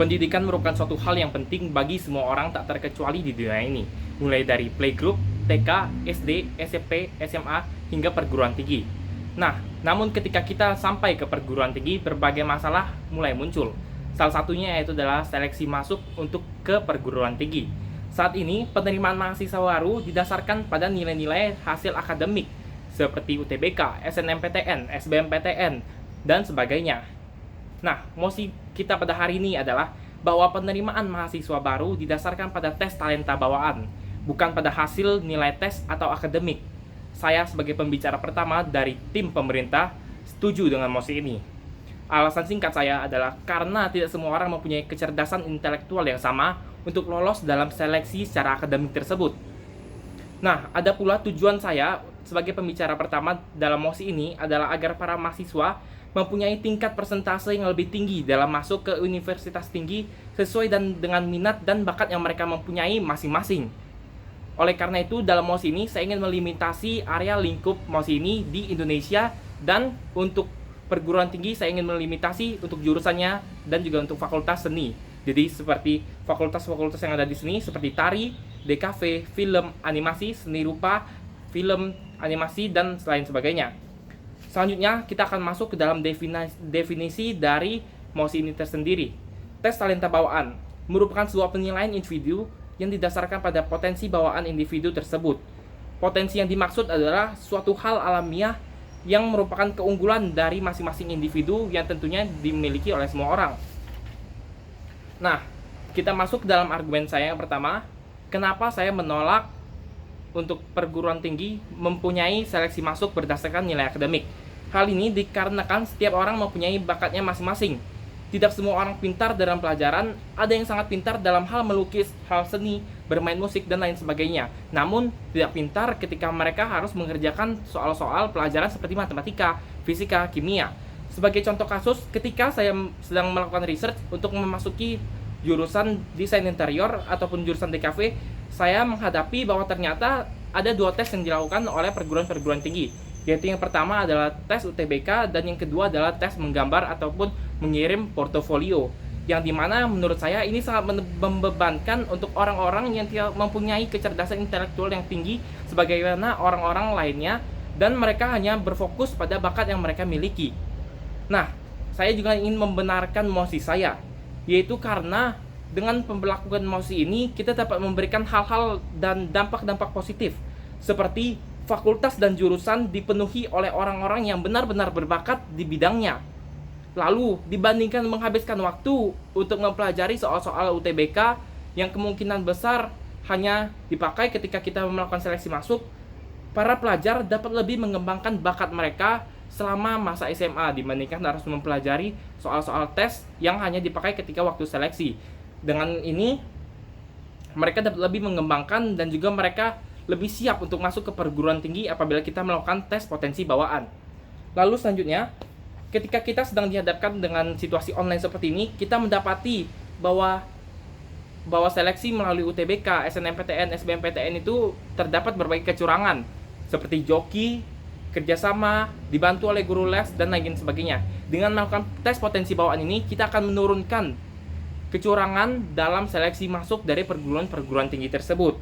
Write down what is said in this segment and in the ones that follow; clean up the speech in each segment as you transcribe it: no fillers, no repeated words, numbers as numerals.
Pendidikan merupakan suatu hal yang penting bagi semua orang tak terkecuali di dunia ini, mulai dari playgroup, TK, SD, SMP, SMA, hingga perguruan tinggi. Nah, namun ketika kita sampai ke perguruan tinggi, berbagai masalah mulai muncul. Salah satunya yaitu adalah seleksi masuk untuk ke perguruan tinggi. Saat ini, penerimaan mahasiswa baru didasarkan pada nilai-nilai hasil akademik, seperti UTBK, SNMPTN, SBMPTN, dan sebagainya. Nah, mosi kita pada hari ini adalah bahwa penerimaan mahasiswa baru didasarkan pada tes talenta bawaan, bukan pada hasil nilai tes atau akademik. Saya sebagai pembicara pertama dari tim pemerintah setuju dengan mosi ini. Alasan singkat saya adalah karena tidak semua orang mempunyai kecerdasan intelektual yang sama untuk lolos dalam seleksi secara akademik tersebut. Nah, ada pula tujuan saya sebagai pembicara pertama dalam mosi ini adalah agar para mahasiswa mempunyai tingkat persentase yang lebih tinggi dalam masuk ke universitas tinggi sesuai dengan minat dan bakat yang mereka mempunyai masing-masing. Oleh karena itu, dalam mosi ini saya ingin melimitasi area lingkup mosi ini di Indonesia, dan untuk perguruan tinggi saya ingin melimitasi untuk jurusannya dan juga untuk fakultas seni. Jadi seperti fakultas-fakultas yang ada di sini seperti tari, DKV, film, animasi, seni rupa, film, animasi, dan lain sebagainya. Selanjutnya, kita akan masuk ke dalam definisi dari mosi ini tersendiri. Tes talenta bawaan merupakan sebuah penilaian individu yang didasarkan pada potensi bawaan individu tersebut. Potensi yang dimaksud adalah suatu hal alamiah yang merupakan keunggulan dari masing-masing individu yang tentunya dimiliki oleh semua orang. Nah, kita masuk ke dalam argumen saya yang pertama. Kenapa saya menolak untuk perguruan tinggi mempunyai seleksi masuk berdasarkan nilai akademik? Hal ini dikarenakan setiap orang mempunyai bakatnya masing-masing. Tidak semua orang pintar dalam pelajaran, ada yang sangat pintar dalam hal melukis, hal seni, bermain musik, dan lain sebagainya. Namun, tidak pintar ketika mereka harus mengerjakan soal-soal pelajaran seperti matematika, fisika, kimia. Sebagai contoh kasus, ketika saya sedang melakukan research untuk memasuki jurusan desain interior ataupun jurusan DKV, saya menghadapi bahwa ternyata ada dua tes yang dilakukan oleh perguruan-perguruan tinggi, yaitu yang pertama adalah tes UTBK dan yang kedua adalah tes menggambar ataupun mengirim portofolio, yang dimana menurut saya ini sangat membebankan untuk orang-orang yang tidak mempunyai kecerdasan intelektual yang tinggi sebagaimana orang-orang lainnya, dan mereka hanya berfokus pada bakat yang mereka miliki. Nah, saya juga ingin membenarkan mosi saya, yaitu karena dengan pemberlakuan mosi ini kita dapat memberikan hal-hal dan dampak-dampak positif, seperti fakultas dan jurusan dipenuhi oleh orang-orang yang benar-benar berbakat di bidangnya. Lalu, dibandingkan menghabiskan waktu untuk mempelajari soal-soal UTBK yang kemungkinan besar hanya dipakai ketika kita melakukan seleksi masuk, para pelajar dapat lebih mengembangkan bakat mereka selama masa SMA dibandingkan harus mempelajari soal-soal tes yang hanya dipakai ketika waktu seleksi. Dengan ini, mereka dapat lebih mengembangkan dan juga mereka lebih siap untuk masuk ke perguruan tinggi apabila kita melakukan tes potensi bawaan. Lalu selanjutnya, ketika kita sedang dihadapkan dengan situasi online seperti ini, kita mendapati bahwa seleksi melalui UTBK, SNMPTN, SBMPTN itu terdapat berbagai kecurangan, seperti joki, kerjasama, dibantu oleh guru les, dan lain sebagainya. Dengan melakukan tes potensi bawaan ini, kita akan menurunkan kecurangan dalam seleksi masuk dari perguruan-perguruan tinggi tersebut.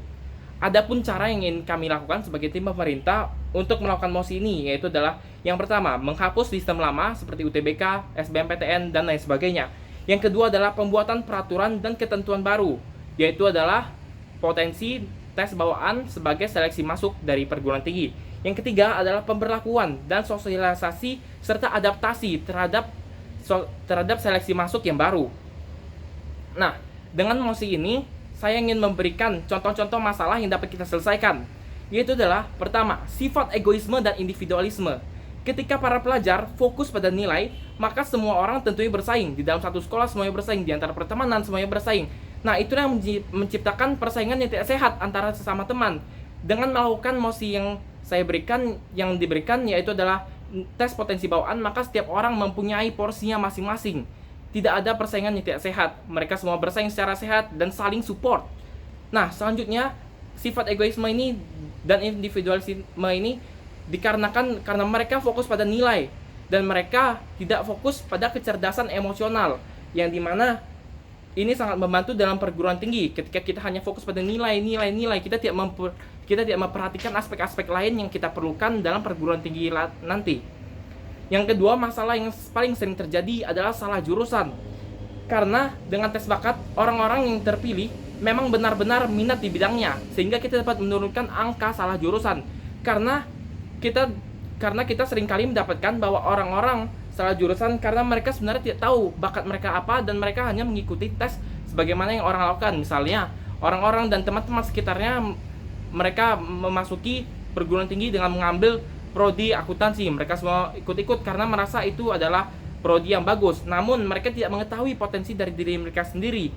Adapun cara yang ingin kami lakukan sebagai tim pemerintah untuk melakukan mosi ini, yaitu adalah yang pertama, menghapus sistem lama seperti UTBK, SBMPTN, dan lain sebagainya. Yang kedua adalah pembuatan peraturan dan ketentuan baru, yaitu adalah potensi tes bawaan sebagai seleksi masuk dari perguruan tinggi. Yang ketiga adalah pemberlakuan dan sosialisasi serta adaptasi terhadap seleksi masuk yang baru. Nah, dengan mosi ini, saya ingin memberikan contoh-contoh masalah yang dapat kita selesaikan, yaitu adalah pertama, sifat egoisme dan individualisme. Ketika para pelajar fokus pada nilai, maka semua orang tentunya bersaing. Di dalam satu sekolah semuanya bersaing, di antara pertemanan semuanya bersaing. Nah, itulah yang menciptakan persaingan yang tidak sehat antara sesama teman. Dengan melakukan mosi yang diberikan yaitu adalah tes potensi bawaan, maka setiap orang mempunyai porsinya masing-masing. Tidak ada persaingan yang tidak sehat. Mereka semua bersaing secara sehat dan saling support. Nah, selanjutnya, sifat egoisme ini dan individualisme ini dikarenakan karena mereka fokus pada nilai dan mereka tidak fokus pada kecerdasan emosional, yang dimana ini sangat membantu dalam perguruan tinggi ketika kita hanya fokus pada nilai, kita tidak memperhatikan aspek-aspek lain yang kita perlukan dalam perguruan tinggi nanti. Yang kedua, masalah yang paling sering terjadi adalah salah jurusan. Karena dengan tes bakat, orang-orang yang terpilih memang benar-benar minat di bidangnya, sehingga kita dapat menurunkan angka salah jurusan. Karena kita seringkali mendapatkan bahwa orang-orang salah jurusan karena mereka sebenarnya tidak tahu bakat mereka apa, dan mereka hanya mengikuti tes sebagaimana yang orang lakukan. Misalnya, orang-orang dan teman-teman sekitarnya mereka memasuki perguruan tinggi dengan mengambil prodi akuntansi. Mereka semua ikut-ikut karena merasa itu adalah prodi yang bagus. Namun mereka tidak mengetahui potensi dari diri mereka sendiri.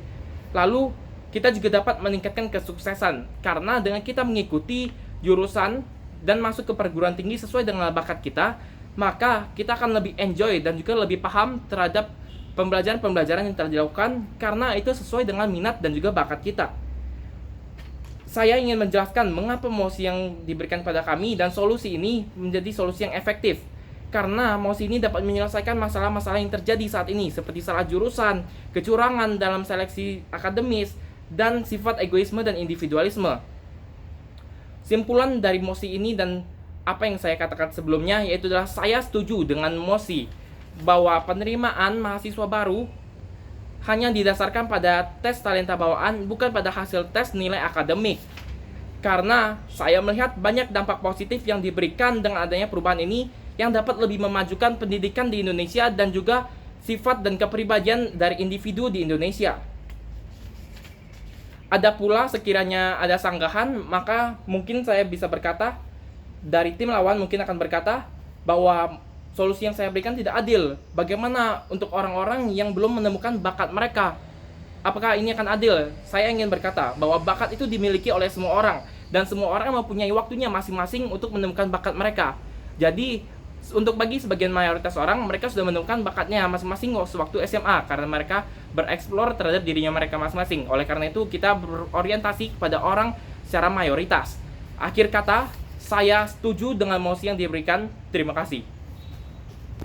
Lalu kita juga dapat meningkatkan kesuksesan karena dengan kita mengikuti jurusan dan masuk ke perguruan tinggi sesuai dengan bakat kita, maka kita akan lebih enjoy dan juga lebih paham terhadap pembelajaran yang telah dilakukan karena itu sesuai dengan minat dan juga bakat kita. Saya ingin menjelaskan mengapa mosi yang diberikan pada kami dan solusi ini menjadi solusi yang efektif. Karena mosi ini dapat menyelesaikan masalah-masalah yang terjadi saat ini seperti salah jurusan, kecurangan dalam seleksi akademis, dan sifat egoisme dan individualisme. Simpulan dari mosi ini dan apa yang saya katakan sebelumnya yaitu adalah saya setuju dengan mosi bahwa penerimaan mahasiswa baru hanya didasarkan pada tes talenta bawaan, bukan pada hasil tes nilai akademik. Karena saya melihat banyak dampak positif yang diberikan dengan adanya perubahan ini yang dapat lebih memajukan pendidikan di Indonesia dan juga sifat dan kepribadian dari individu di Indonesia. Ada pula sekiranya ada sanggahan, maka mungkin saya bisa berkata, dari tim lawan mungkin akan berkata bahwa solusi yang saya berikan tidak adil. Bagaimana untuk orang-orang yang belum menemukan bakat mereka? Apakah ini akan adil? Saya ingin berkata bahwa bakat itu dimiliki oleh semua orang, dan semua orang mempunyai waktunya masing-masing untuk menemukan bakat mereka. Jadi bagi sebagian mayoritas orang, mereka sudah menemukan bakatnya masing-masing sewaktu SMA karena mereka bereksplor terhadap dirinya mereka masing-masing. Oleh karena itu kita berorientasi kepada orang secara mayoritas. Akhir kata, saya setuju dengan mosi yang diberikan. Terima kasih.